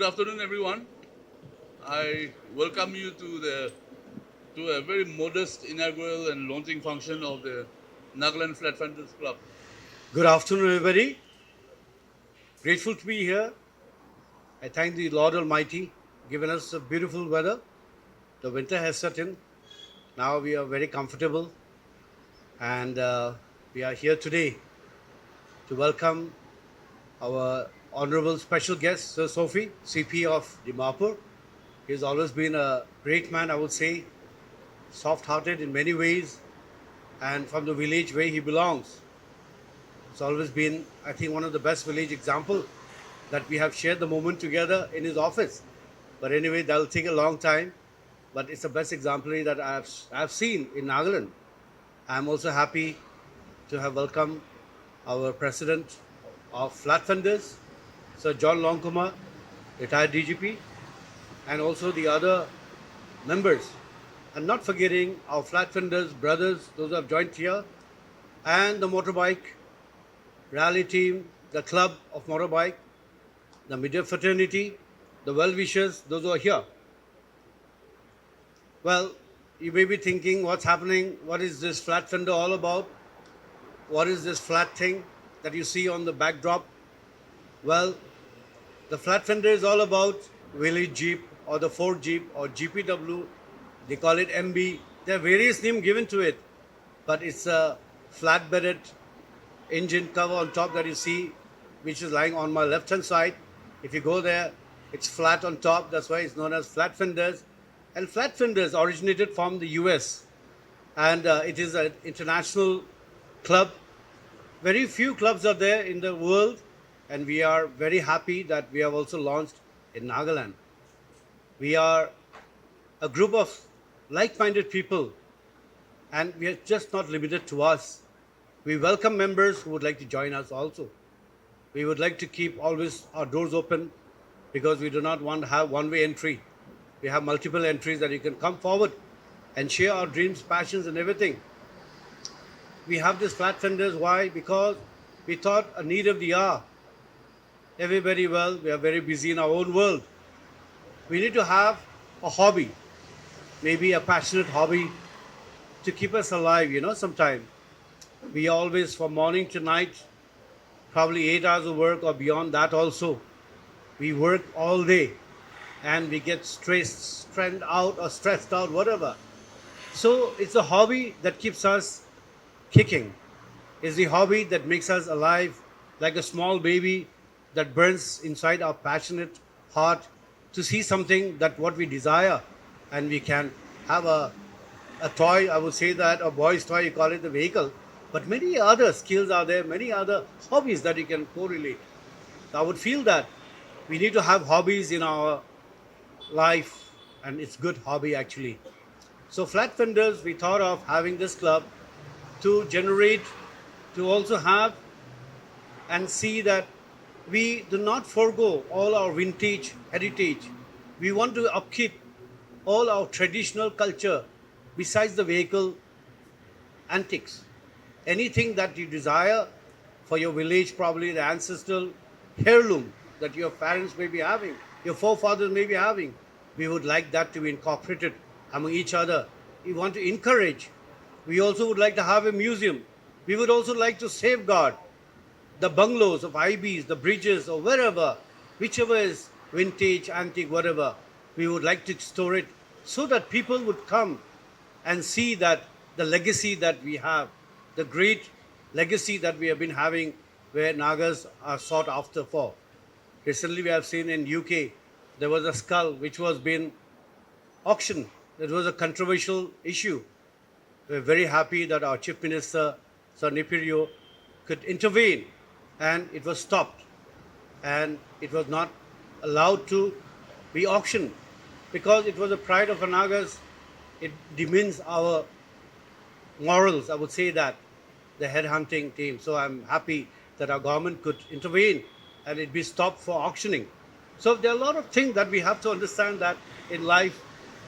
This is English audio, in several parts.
afternoon, everyone. I welcome you to a very modest inaugural and launching function of the Nagaland Flatfenders Club. Good afternoon, everybody. Grateful to be here. I thank the Lord Almighty, given us a beautiful weather. The winter has set in. Now we are very comfortable, and we are here today to welcome our honorable special guest, Sir Sophie, CP of Dimapur. He's always been a great man, I would say, soft-hearted in many ways, and from the village where he belongs. It's always been, I think, one of the best village example that we have shared the moment together in his office. But anyway, that'll take a long time. But it's the best exemplary that I've seen in Nagaland. I'm also happy to have welcomed our president of Flatfenders, Sir John Longkumar, retired DGP, and also the other members. And not forgetting our Flatfenders brothers, those who have joined here, and the motorbike rally team, the club of motorbike, the media fraternity, the well wishers, those who are here. Well, you may be thinking, what's happening? What is this flat fender all about? What is this flat thing that you see on the backdrop? Well, the flat fender is all about village Jeep or the Ford Jeep or GPW. They call it MB. There are various names given to it, but it's a flat-bedded engine cover on top that you see, which is lying on my left-hand side. If you go there, it's flat on top. That's why it's known as flat fenders. And flat fenders originated from the US, and it is an international club. Very few clubs are there in the world, and we are very happy that we have also launched in Nagaland. We are a group of like-minded people, and we are just not limited to us. We welcome members who would like to join us also. We would like to keep always our doors open because we do not want to have one-way entry. We have multiple entries that you can come forward and share our dreams, passions, and everything. We have these flat fenders. Why? Because we thought a need of the hour. Everybody, well, we are very busy in our own world. We need to have a hobby, maybe a passionate hobby to keep us alive, sometime. We always, from morning to night, probably 8 hours of work or beyond that also. We work all day and we get stressed out or stressed out, whatever. So it's a hobby that keeps us kicking. It's the hobby that makes us alive like a small baby that burns inside our passionate heart to see something that what we desire, and we can have a toy, I would say that, a boy's toy, you call it the vehicle. But many other skills are there, many other hobbies that you can correlate. So I would feel that we need to have hobbies in our life, and it's good hobby actually. So flat fenders, we thought of having this club to generate, to also have and see that we do not forego all our vintage heritage. We want to upkeep all our traditional culture besides the vehicle antics. Anything that you desire for your village, probably the ancestral heirloom that your parents may be having, your forefathers may be having, we would like that to be incorporated among each other. We want to encourage. We also would like to have a museum. We would also like to safeguard the bungalows of IBs, the bridges, or wherever, whichever is vintage, antique, whatever. We would like to store it so that people would come and see that the legacy that we have, the great legacy that we have been having, where Nagas are sought after for. Recently, we have seen in UK there was a skull which was being auctioned. It was a controversial issue. We're very happy that our Chief Minister, Sir Nipirio, could intervene, and it was stopped, and it was not allowed to be auctioned because it was a pride of the Nagas. It demeans our morals, I would say that, the headhunting team. So I'm happy that our government could intervene and it be stopped for auctioning. So there are a lot of things that we have to understand that in life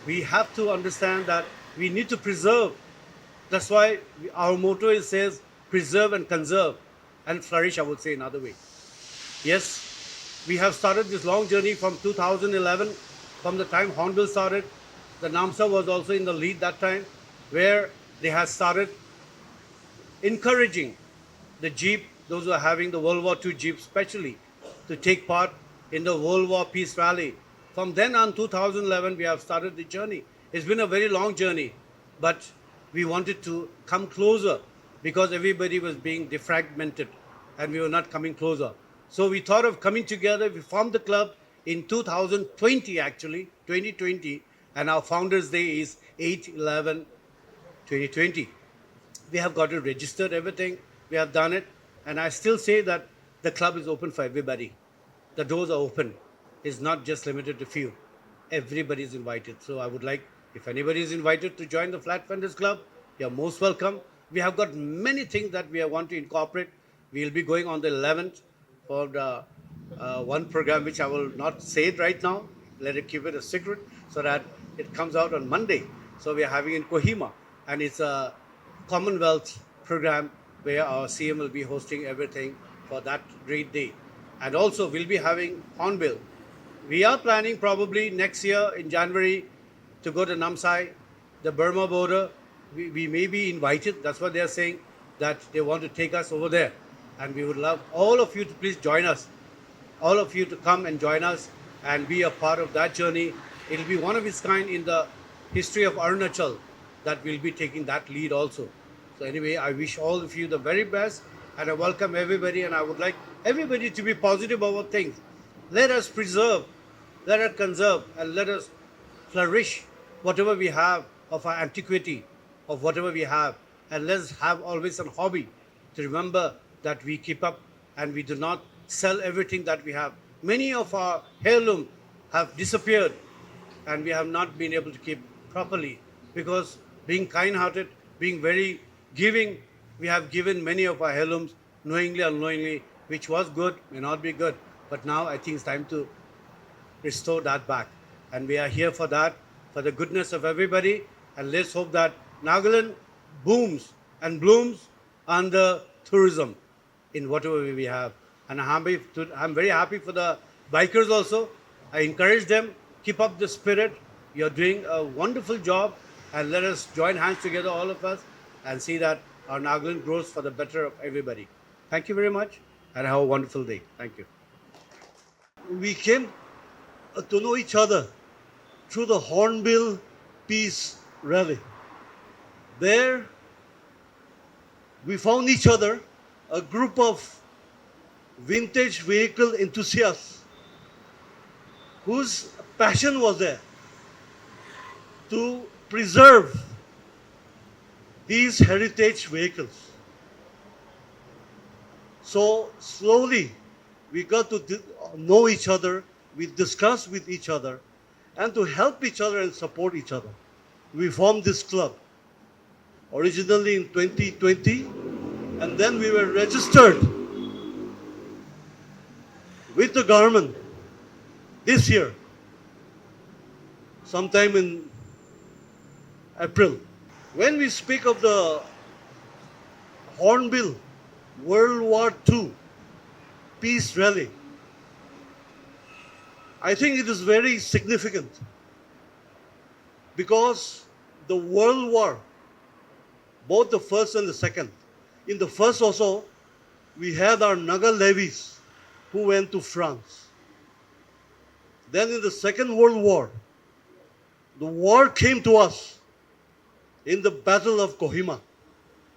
we have to understand that we need to preserve. That's why our motto is says preserve and conserve and flourish, I would say, in other way. Yes, We have started this long journey from 2011, from the time Hornbill started. The NAMSA was also in the lead that time, where they had started encouraging the Jeep, those who are having the World War II Jeep especially, to take part in the World War Peace Rally. From then on, 2011, we have started the journey. It's been a very long journey, but we wanted to come closer because everybody was being defragmented and we were not coming closer. So we thought of coming together. We formed the club in 2020, actually, 2020, and our Founders Day is 8/11/2020. We have got it registered, everything. We have done it. And I still say that the club is open for everybody. The doors are open. It's not just limited to few. Everybody is invited. So I would like, if anybody is invited to join the Flatfenders Club, you're most welcome. We have got many things that we want to incorporate. We'll be going on the 11th for the one program which I will not say it right now. Let it keep it a secret so that it comes out on Monday. So we are having in Kohima, and it's a Commonwealth program where our CM will be hosting everything for that great day. And also we'll be having Hornbill. We are planning probably next year in January to go to Namsai, the Burma border. We may be invited. That's what they are saying, that they want to take us over there. And we would love all of you to please join us, all of you to come and join us and be a part of that journey. It'll be one of its kind in the history of Arunachal that will be taking that lead also. So anyway, I wish all of you the very best and I welcome everybody, and I would like everybody to be positive about things. Let us preserve, let us conserve, and let us flourish whatever we have of our antiquity, of whatever we have, and let's have always a hobby to remember that we keep up and we do not sell everything that we have. Many of our heirloom have disappeared and we have not been able to keep properly because being kind-hearted, being very giving, we have given many of our heirlooms knowingly or unknowingly, which was good, may not be good, but now I think it's time to restore that back. And we are here for that, for the goodness of everybody. And let's hope that Nagaland booms and blooms under tourism in whatever way we have. And I'm very happy for the bikers also. I encourage them, keep up the spirit. You're doing a wonderful job. And let us join hands together, all of us, and see that our Nagaland grows for the better of everybody. Thank you very much and have a wonderful day. Thank you. We came to know each other through the Hornbill Peace Rally. There, we found each other, a group of vintage vehicle enthusiasts whose passion was there to preserve these heritage vehicles. So slowly, we got to know each other, we discuss with each other, and to help each other and support each other. We formed this club originally in 2020, and then we were registered with the government this year, sometime in April. When we speak of the Hornbill World War II Peace Rally, I think it is very significant because the World War, both the first and the second, in the first also, we had our Naga levies who went to France. Then in the Second World War, the war came to us in the Battle of Kohima,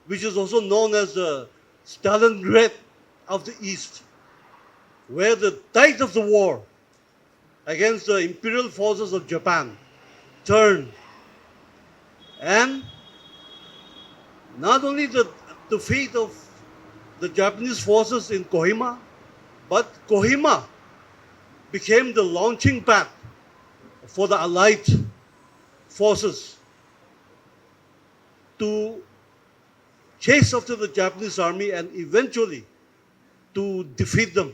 which is also known as the Stalingrad of the East, where the tide of the war against the imperial forces of Japan turned. And not only the defeat of the Japanese forces in Kohima, but Kohima became the launching pad for the Allied forces to chase after the Japanese army and eventually to defeat them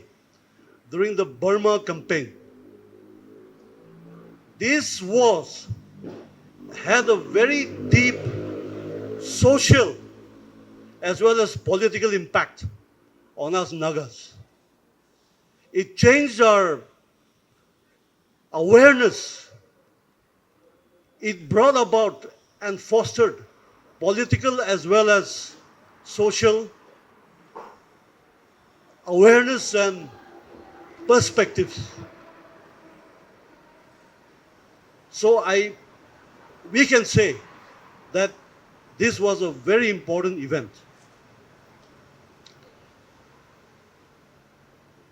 during the Burma campaign. This wars had a very deep social as well as political impact on us Nagas. It changed our awareness. It brought about and fostered political as well as social awareness and perspectives. So we can say that this was a very important event.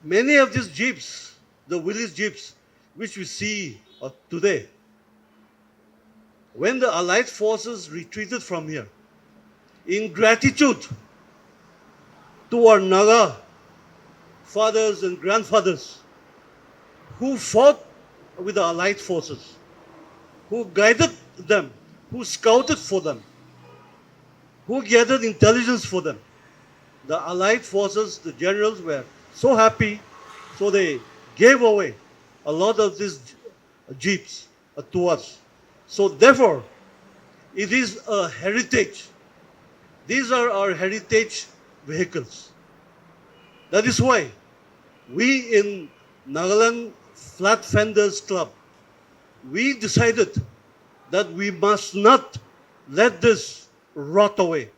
Many of these jeeps, the village jeeps, which we see today, when the Allied forces retreated from here, in gratitude to our Naga fathers and grandfathers who fought with the Allied forces, who guided them, who scouted for them, who gathered intelligence for them. The Allied forces, the generals were so happy, so they gave away a lot of these jeeps to us. So therefore, it is a heritage. These are our heritage vehicles. That is why we in Nagaland Flatfenders Club, we decided that we must not let this rot away.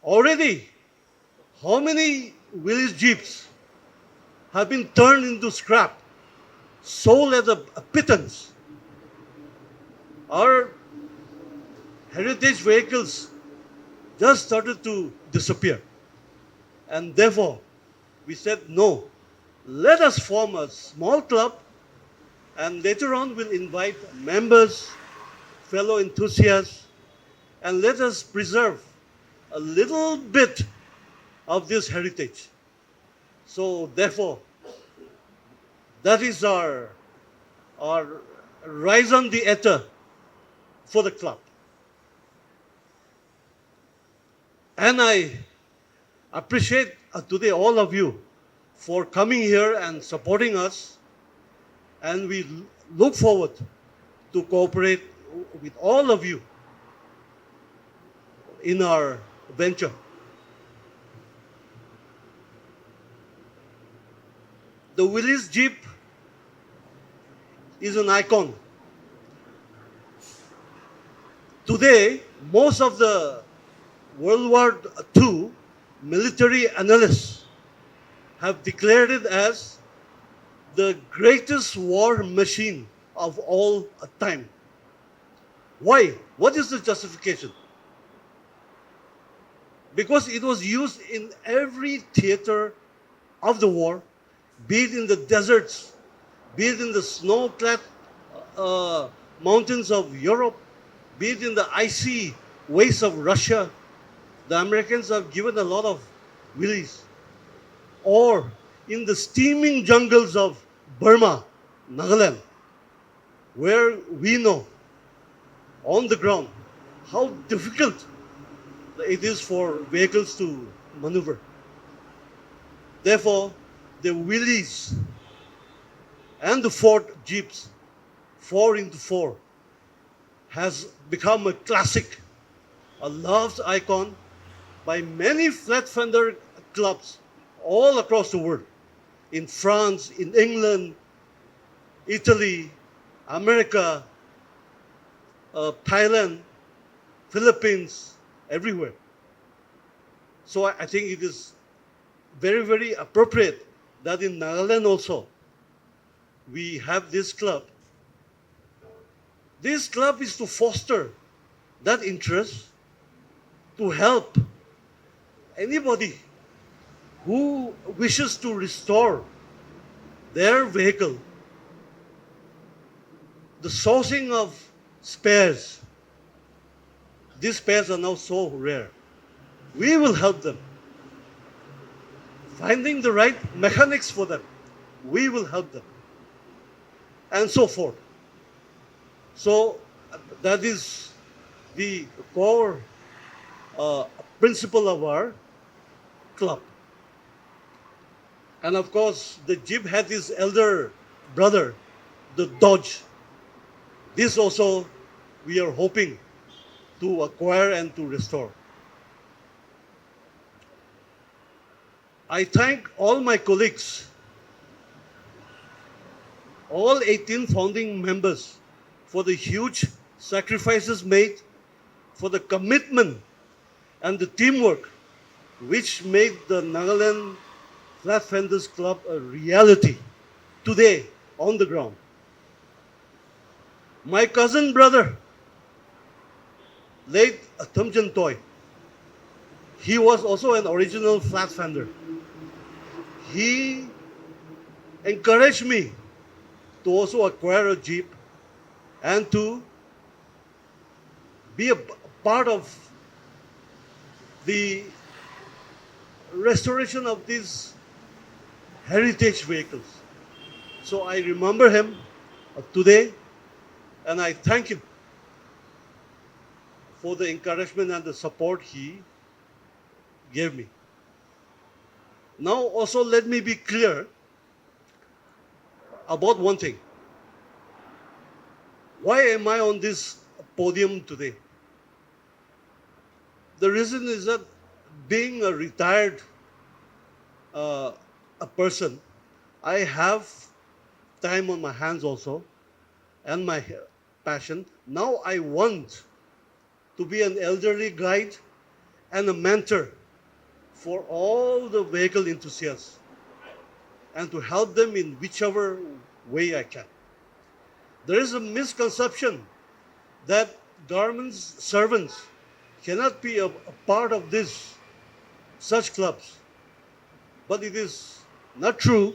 Already, how many village jeeps have been turned into scrap, sold at a pittance? Our heritage vehicles just started to disappear. And therefore, we said, no, let us form a small club, and later on we'll invite members, fellow enthusiasts, and let us preserve a little bit of this heritage. So therefore, that is our raison d'etre for the club. And I appreciate today all of you for coming here and supporting us, and we look forward to cooperate with all of you in our venture. The Willys Jeep is an icon. Today, most of the World War II military analysts have declared it as the greatest war machine of all time. Why? What is the justification? Because it was used in every theater of the war, be it in the deserts, be it in the snow-clad mountains of Europe, be it in the icy wastes of Russia. The Americans have given a lot of Willys. Or in the steaming jungles of Burma, Nagaland, where we know on the ground how difficult it is for vehicles to maneuver. Therefore, the Willys and the Ford Jeeps 4x4 has become a classic, a loved icon by many flat fender clubs all across the world. In France, in England, Italy, America, Thailand, Philippines, everywhere. So I think it is very, very appropriate that in Nagaland also we have this club. This club is to foster that interest, to help anybody who wishes to restore their vehicle. The sourcing of spares, these spares are now so rare. We will help them. Finding the right mechanics for them, we will help them. And so forth. So that is the core principle of our club. And of course, the Jeep had his elder brother, the Dodge. This also we are hoping to acquire and to restore. I thank all my colleagues, all 18 founding members, for the huge sacrifices made, for the commitment and the teamwork which made the Nagaland Flatfenders Club a reality today on the ground. My cousin brother, late Thumjan Toy, he was also an original Flatfender. He encouraged me to also acquire a Jeep and to be a part of the restoration of these heritage vehicles. So I remember him today and I thank him for the encouragement and the support he gave me. Now, also, let me be clear about one thing. Why am I on this podium today? The reason is that being a retired uh, a person, I have time on my hands also and my passion. Now I want to be an elderly guide and a mentor for all the vehicle enthusiasts and to help them in whichever way I can. There is a misconception that government's servants cannot be a part of this such clubs, but it is not true.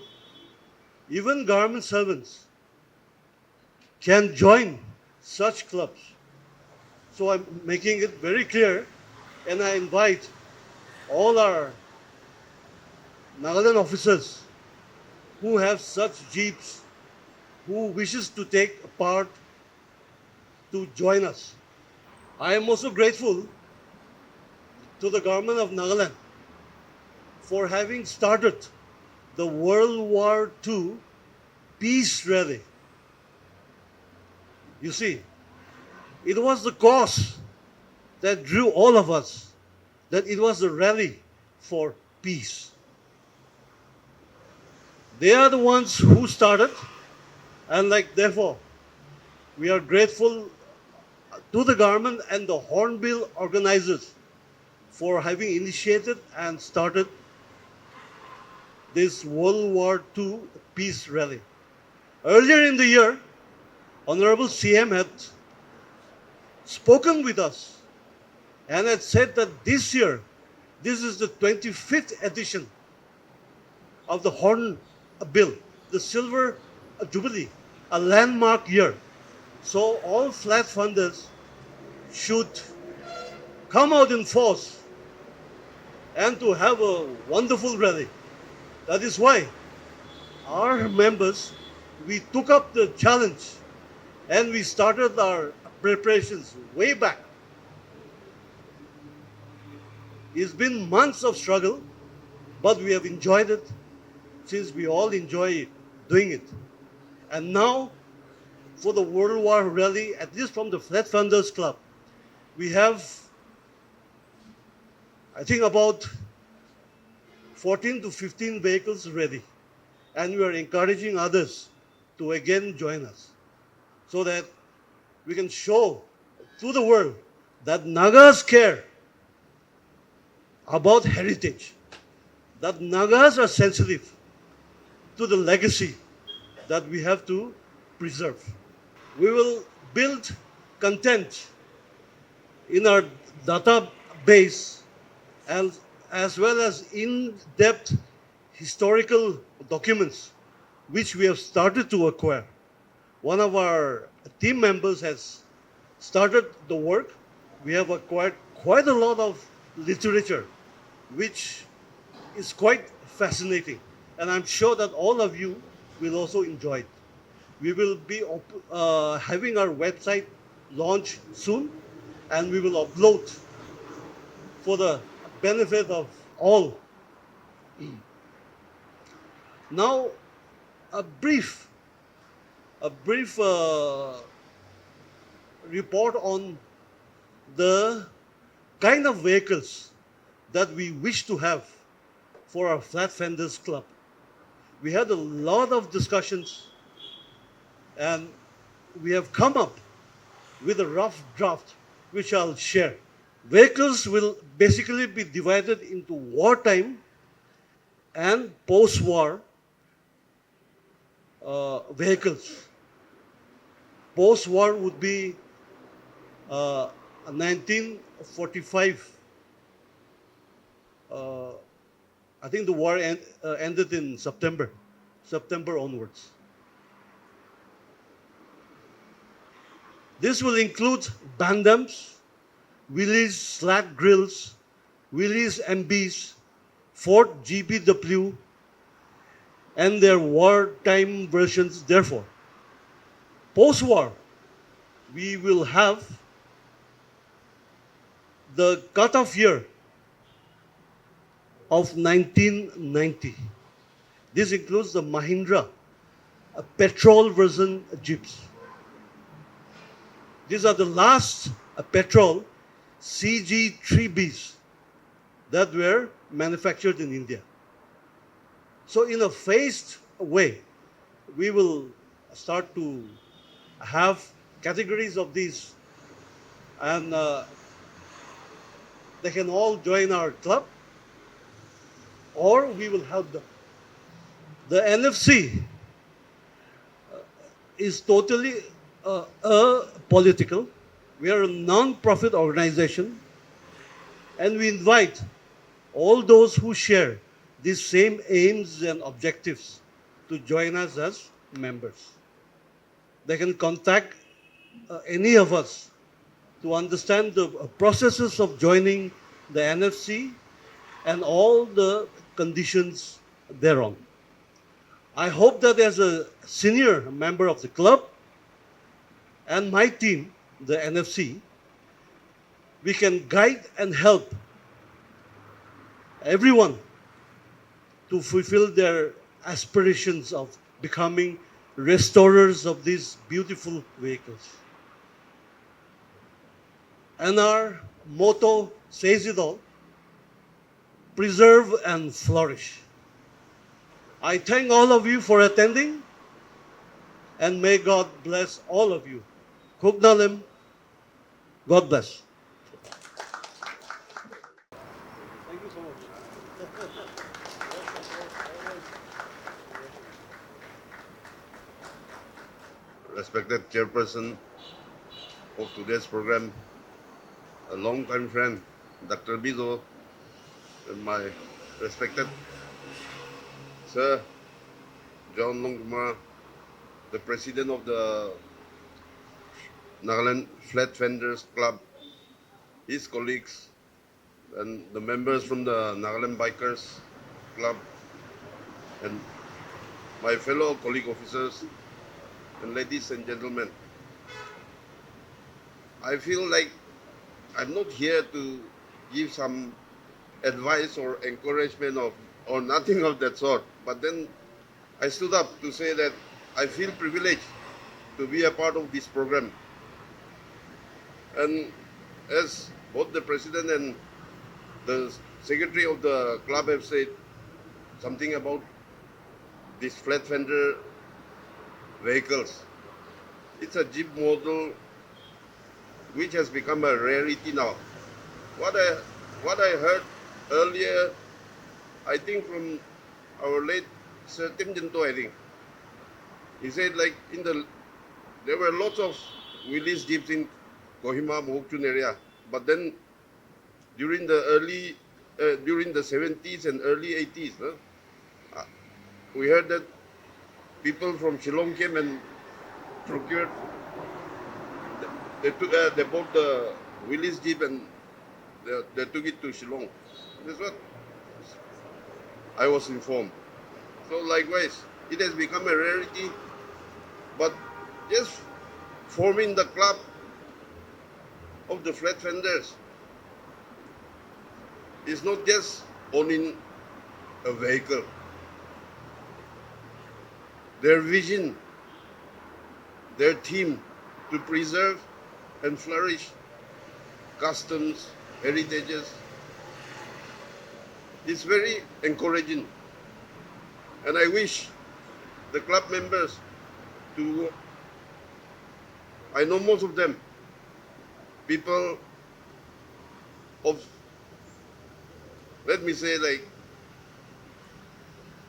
Even government servants can join such clubs. So I'm making it very clear, and I invite all our Nagaland officers who have such jeeps, who wishes to take part, to join us. I am also grateful to the government of Nagaland for having started the World War II peace rally. You see, it was the cause that drew all of us, that it was a rally for peace. They are the ones who started, and like therefore, we are grateful to the government and the Hornbill organizers for having initiated and started this World War II peace rally. Earlier in the year, Honorable CM had spoken with us and had said that this year, this is the 25th edition of the Horn Bill, the Silver Jubilee, a landmark year. So all flat funders should come out in force and to have a wonderful rally. That is why our members, we took up the challenge and we started our preparations way back. It's been months of struggle, but we have enjoyed it since we all enjoy doing it. And now, for the World War Rally, at least from the Flatfenders Club, we have, I think, about 14 to 15 vehicles ready. And we are encouraging others to again join us so that we can show to the world that Nagas care about heritage, that Nagas are sensitive to the legacy that we have to preserve. We will build content in our database and as well as in-depth historical documents which we have started to acquire. One of our team members has started the work. We have acquired quite a lot of literature which is quite fascinating, and I'm sure that all of you will also enjoy it. We will be having our website launch soon, and we will upload for the benefit of all. Now, a brief, a brief report on the kind of vehicles that we wish to have for our Flatfenders Club. We had a lot of discussions and we have come up with a rough draft which I'll share. Vehicles will basically be divided into wartime and post-war vehicles. Post-war would be uh, 1945. Uh, I think the war ended in September onwards. This will include Bandams, Willys Slat Grills, Willys MBs, Ford GPW, and their wartime versions. Therefore, post-war, we will have the cutoff year of 1990. This includes the Mahindra petrol version Jeeps. These are the last petrol CG3Bs that were manufactured in India. So in a phased way, we will start to have categories of these, and they can all join our club or we will help them. The NFC is totally apolitical. We are a non-profit organization and we invite all those who share these same aims and objectives to join us as members. They can contact any of us to understand the processes of joining the NFC and all the conditions thereon. I hope that as a senior member of the club and my team, the NFC, we can guide and help everyone to fulfill their aspirations of becoming restorers of these beautiful vehicles. And our motto says it all: preserve and flourish. I thank all of you for attending and may God bless all of you. Kugnalim, God bless. Thank you so much. Respected chairperson of today's program, a long-time friend, Dr. Bizo, and my respected Sir John Longkumar, the president of the Nagaland Flatfenders Club, his colleagues, and the members from the Nagaland Bikers Club, and my fellow colleague officers, and ladies and gentlemen. I feel like I'm not here to give some advice or encouragement or nothing of that sort. But then I stood up to say that I feel privileged to be a part of this program. And as both the president and the secretary of the club have said something about these flat fender vehicles, it's a Jeep model which has become a rarity now. What I heard earlier, I think from our late Sir Tim Jinto, I think, he said like there were lots of Willys Jeeps in Kohima, Mohokchun area, but then during the 70s and early 80s, we heard that people from Shillong came and procured. They bought the Willys Jeep and they took it to Shillong. That's what I was informed. So likewise, it has become a rarity. But just forming the club of the Flatfenders is not just owning a vehicle. Their vision, their theme to preserve and flourish customs, heritages, It's very encouraging. And I wish the club members to, I know most of them, people of, let me say, like,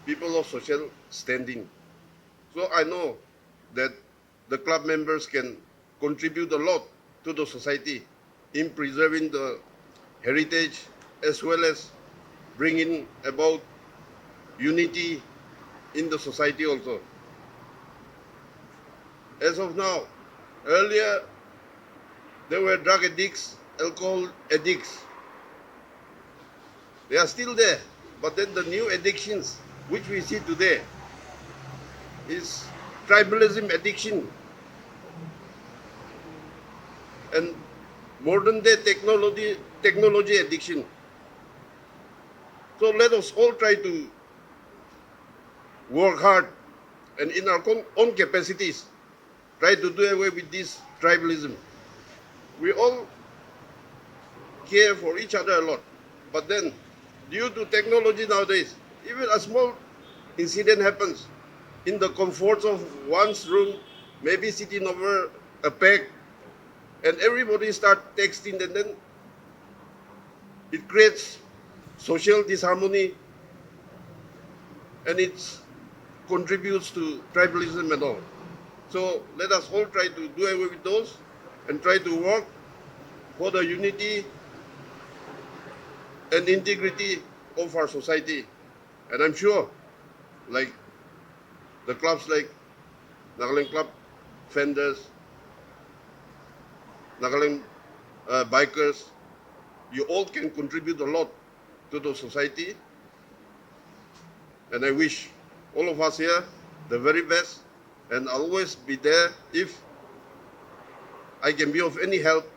people of social standing. So I know that the club members can contribute a lot to the society in preserving the heritage as well as bringing about unity in the society also. As of now, earlier there were drug addicts, alcohol addicts. They are still there. But then the new addictions which we see today is tribalism addiction and modern day technology addiction. So let us all try to work hard and in our own capacities try to do away with this tribalism. We all care for each other a lot, but then due to technology nowadays, even a small incident happens in the comforts of one's room, maybe sitting over a pack, and everybody start texting, and then it creates social disharmony, and it contributes to tribalism and all. So let us all try to do away with those and try to work for the unity and integrity of our society. And I'm sure, like the clubs like Nagaland Club, Fenders, Nagaland Bikers, you all can contribute a lot to the society. And I wish all of us here the very best, and I'll always be there. If I can be of any help,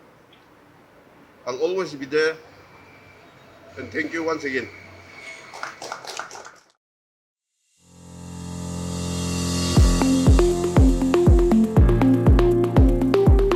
I'll always be there. And thank you once again.